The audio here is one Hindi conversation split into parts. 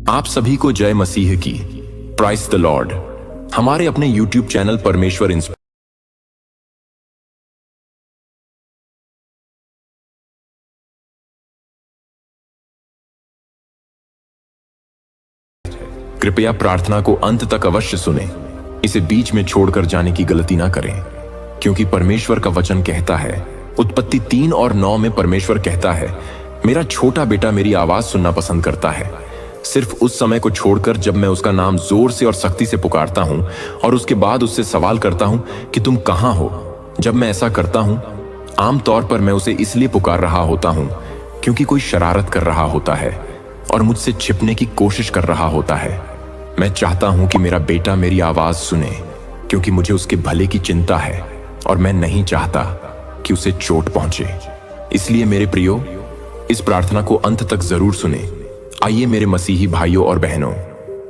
आप सभी को जय मसीह की। Praise the lord. हमारे अपने YouTube चैनल परमेश्वर इंस्पायर कृपया प्रार्थना को अंत तक अवश्य सुने। इसे बीच में छोड़कर जाने की गलती ना करें, क्योंकि परमेश्वर का वचन कहता है, उत्पत्ति 3 और 9 में परमेश्वर कहता है, मेरा छोटा बेटा मेरी आवाज सुनना पसंद करता है। सिर्फ उस समय को छोड़कर जब मैं उसका नाम जोर से और सख्ती से पुकारता हूं और उसके बाद उससे सवाल करता हूं कि तुम कहां हो। जब मैं ऐसा करता हूं, आमतौर पर मैं उसे इसलिए पुकार रहा होता हूं क्योंकि कोई शरारत कर रहा होता है और मुझसे छिपने की कोशिश कर रहा होता है। मैं चाहता हूं कि मेरा बेटा मेरी आवाज सुने, क्योंकि मुझे उसके भले की चिंता है और मैं नहीं चाहता कि उसे चोट पहुंचे। इसलिए मेरे प्रियो, इस प्रार्थना को अंत तक जरूर सुने। आइए मेरे मसीही भाइयों और बहनों,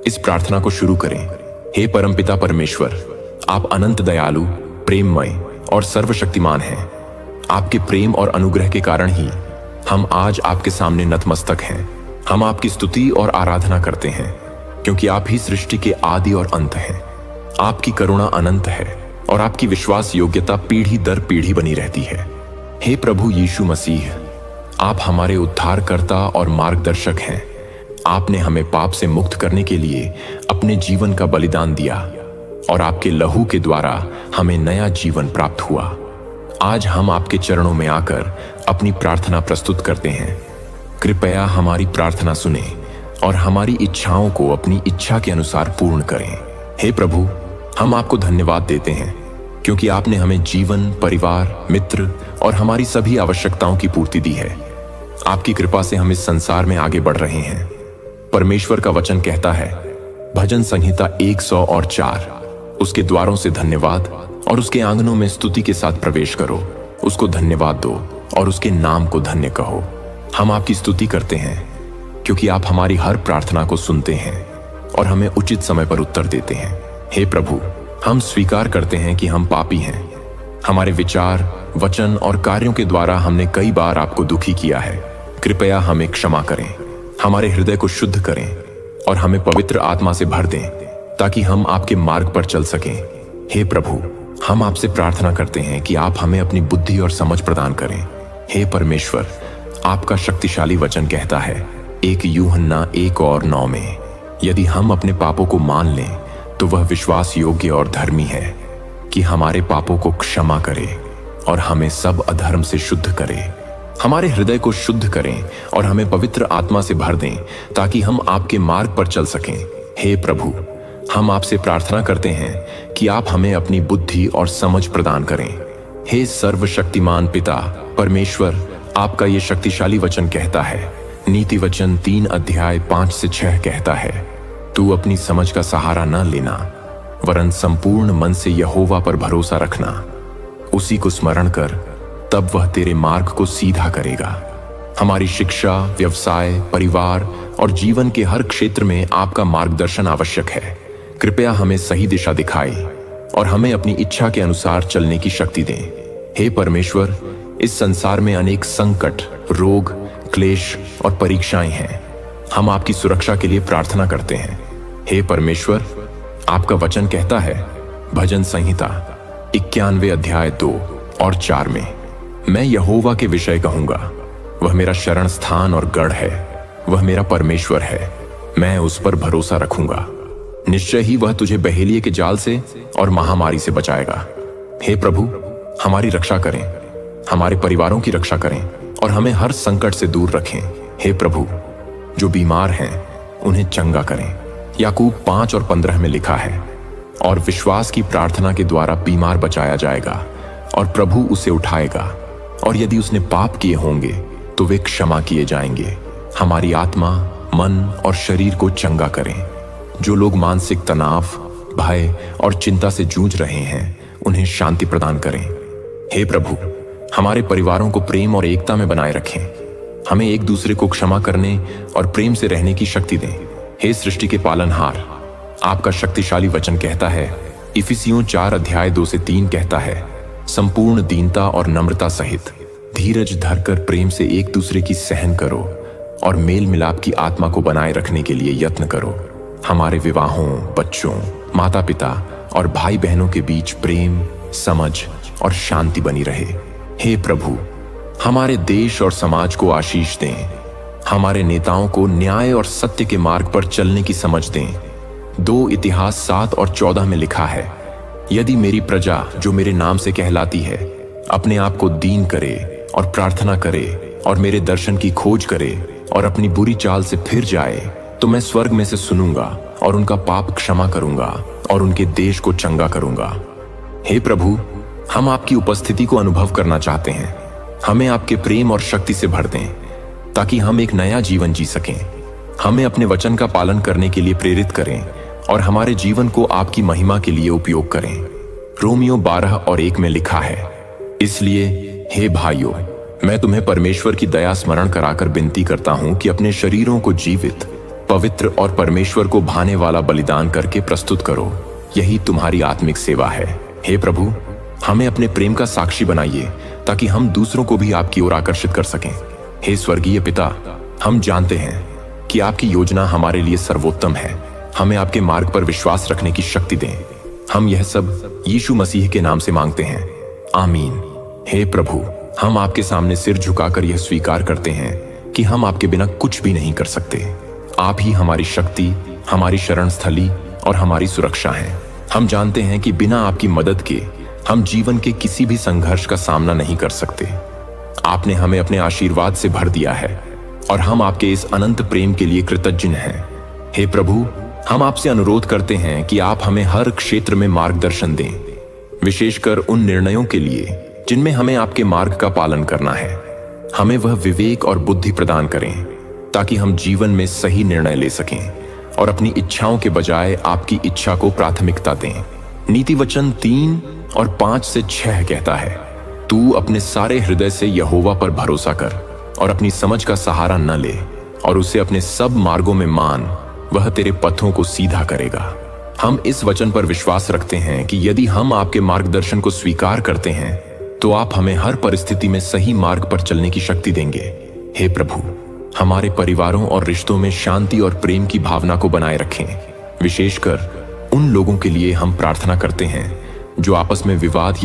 इस प्रार्थना को शुरू करें। हे परमपिता परमेश्वर, आप अनंत दयालु, प्रेममय और सर्वशक्तिमान हैं। आपके प्रेम और अनुग्रह के कारण ही हम आज आपके सामने नतमस्तक हैं। हम आपकी स्तुति और आराधना करते हैं, क्योंकि आप ही सृष्टि के आदि और अंत हैं। आपकी करुणा अनंत है और आपकी विश्वास योग्यता पीढ़ी दर पीढ़ी बनी रहती है। हे प्रभु यीशु मसीह, आप हमारे उद्धारकर्ता और मार्गदर्शक हैं। आपने हमें पाप से मुक्त करने के लिए अपने जीवन का बलिदान दिया और आपके लहू के द्वारा हमें नया जीवन प्राप्त हुआ। आज हम आपके चरणों में आकर अपनी प्रार्थना प्रस्तुत करते हैं। कृपया हमारी प्रार्थना सुने और हमारी इच्छाओं को अपनी इच्छा के अनुसार पूर्ण करें। हे प्रभु, हम आपको धन्यवाद देते हैं, क्योंकि आपने हमें जीवन, परिवार, मित्र और हमारी सभी आवश्यकताओं की पूर्ति दी है। आपकी कृपा से हम इस संसार में आगे बढ़ रहे हैं। परमेश्वर का वचन कहता है, भजन संहिता 104, उसके द्वारों से धन्यवाद और उसके आंगनों में स्तुति के साथ प्रवेश करो। उसको धन्यवाद दो और उसके नाम को धन्य कहो। हम आपकी स्तुति करते हैं, क्योंकि आप हमारी हर प्रार्थना को सुनते हैं और हमें उचित समय पर उत्तर देते हैं। हे प्रभु, हम स्वीकार करते हैं कि हम पापी हैं। हमारे विचार, वचन और कार्यों के द्वारा हमने कई बार आपको दुखी किया है। कृपया हमें क्षमा करें, हमारे हृदय को शुद्ध करें और हमें पवित्र आत्मा से भर दें, ताकि हम आपके मार्ग पर चल सकें। हे प्रभु, हम आपसे प्रार्थना करते हैं कि आप हमें अपनी बुद्धि और समझ प्रदान करें। हे परमेश्वर, आपका शक्तिशाली वचन कहता है 1 यूहन्ना 1 और 9 में, यदि हम अपने पापों को मान लें तो वह विश्वास योग्य और धर्मी है कि हमारे पापों को क्षमा करे और हमें सब अधर्म से शुद्ध करे। हमारे हृदय को शुद्ध करें और हमें पवित्र आत्मा से भर दें, ताकि हम आपके मार्ग पर चल सकें। हे प्रभु, हम आपसे प्रार्थना करते हैं कि आप हमें अपनी बुद्धि और समझ प्रदान करें। हे सर्वशक्तिमान पिता परमेश्वर, आपका ये शक्तिशाली वचन कहता है, नीति वचन 3 अध्याय 5 से 6 कहता है, तू अपनी समझ का सहारा न लेना, वरन संपूर्ण मन से यहोवा पर भरोसा रखना। उसी को स्मरण कर, तब वह तेरे मार्ग को सीधा करेगा। हमारी शिक्षा, व्यवसाय, परिवार और जीवन के हर क्षेत्र में आपका मार्गदर्शन आवश्यक है। कृपया हमें सही दिशा दिखाए और हमें अपनी इच्छा के अनुसार चलने की शक्ति दें। हे परमेश्वर, इस संसार में अनेक संकट, रोग, क्लेश और परीक्षाएं हैं। हम आपकी सुरक्षा के लिए प्रार्थना करते हैं। हे परमेश्वर, आपका वचन कहता है, भजन संहिता 91 अध्याय 2 और 4 में, मैं यहोवा के विषय कहूंगा, वह मेरा शरण स्थान और गढ़ है, वह मेरा परमेश्वर है, मैं उस पर भरोसा रखूंगा। निश्चय ही वह तुझे बहेलिये के जाल से और महामारी से बचाएगा। हे प्रभु, हमारी रक्षा करें, हमारे परिवारों की रक्षा करें और हमें हर संकट से दूर रखें। हे प्रभु, जो बीमार हैं उन्हें चंगा करें। याकूब 5 और 15 में लिखा है, और विश्वास की प्रार्थना के द्वारा बीमार बचाया जाएगा और प्रभु उसे उठाएगा, और यदि उसने पाप किए होंगे तो वे क्षमा किए जाएंगे। हमारी आत्मा, मन और शरीर को चंगा करें। जो लोग मानसिक तनाव, भय और चिंता से जूझ रहे हैं, उन्हें शांति प्रदान करें। हे प्रभु, हमारे परिवारों को प्रेम और एकता में बनाए रखें। हमें एक दूसरे को क्षमा करने और प्रेम से रहने की शक्ति दें। हे सृष्टि के पालनहार, आपका शक्तिशाली वचन कहता है, इफिसियों 4 अध्याय 2 से 3 कहता है, संपूर्ण दीनता और नम्रता सहित धीरज धरकर प्रेम से एक दूसरे की सहन करो और मेल मिलाप की आत्मा को बनाए रखने के लिए यत्न करो। हमारे विवाहों, बच्चों, माता पिता और भाई बहनों के बीच प्रेम, समझ और शांति बनी रहे। हे प्रभु, हमारे देश और समाज को आशीष दें। हमारे नेताओं को न्याय और सत्य के मार्ग पर चलने की समझ दें। 2 इतिहास 7 और 14 में लिखा है, यदि मेरी प्रजा जो मेरे नाम से कहलाती है अपने आप को दीन करे और प्रार्थना करे और मेरे दर्शन की खोज करे और अपनी बुरी चाल से फिर जाए, तो मैं स्वर्ग में से सुनूंगा और उनका पाप क्षमा करूंगा और उनके देश को चंगा करूंगा। हे प्रभु, हम आपकी उपस्थिति को अनुभव करना चाहते हैं। हमें आपके प्रेम और शक्ति से भर दें ताकि हम एक नया जीवन जी सकें। हमें अपने वचन का पालन करने के लिए प्रेरित करें और हमारे जीवन को आपकी महिमा के लिए उपयोग करें। रोमियो 12 और 1 में लिखा है, इसलिए हे भाइयों, मैं तुम्हें परमेश्वर की दया स्मरण कराकर विनती करता हूं कि अपने शरीरों को जीवित, पवित्र और परमेश्वर को भाने वाला बलिदान करके प्रस्तुत करो। यही तुम्हारी आत्मिक सेवा है। हे प्रभु, हमें अपने प्रेम का साक्षी बनाइए ताकि हम दूसरों को भी आपकी ओर आकर्षित कर सकें। हे स्वर्गीय पिता, हम जानते हैं कि आपकी योजना हमारे लिए सर्वोत्तम है। हमें आपके मार्ग पर विश्वास रखने की शक्ति दें। हम यह सब यीशु मसीह के नाम से मांगते हैं, आमीन। हे प्रभु, हम आपके सामने सिर झुकाकर यह स्वीकार करते हैं कि हम आपके बिना कुछ भी नहीं कर सकते। आप ही हमारी शक्ति, हमारी शरण स्थली और हमारी सुरक्षा हैं। हम जानते हैं कि बिना आपकी मदद के हम जीवन के किसी भी संघर्ष का सामना नहीं कर सकते। आपने हमें अपने आशीर्वाद से भर दिया है और हम आपके इस अनंत प्रेम के लिए कृतज्ञ हैं। हे प्रभु, हम आपसे अनुरोध करते हैं कि आप हमें हर क्षेत्र में मार्गदर्शन दें, विशेषकर उन निर्णयों के लिए जिनमें हमें आपके मार्ग का पालन करना है। हमें वह विवेक और बुद्धि प्रदान करें ताकि हम जीवन में सही निर्णय ले सकें और अपनी इच्छाओं के बजाय आपकी इच्छा को प्राथमिकता दें। नीति वचन 3 और 5 से 6 कहता है, तू अपने सारे हृदय से यहोवा पर भरोसा कर और अपनी समझ का सहारा न ले और उसे अपने सब मार्गों में मान, वह तेरे पथों को सीधा करेगा। हम इस वचन पर विश्वास रखते हैं कि यदि हम आपके मार्गदर्शन को स्वीकार करते हैं तो आप हमें हर परिस्थिति में सही मार्ग पर चलने की शक्ति देंगे। हे प्रभु, हमारे परिवारों और रिश्तों में शांति और प्रेम की भावना को बनाए रखें। विशेषकर उन लोगों के लिए हम प्रार्थना करते हैं जो आपस में विवाद या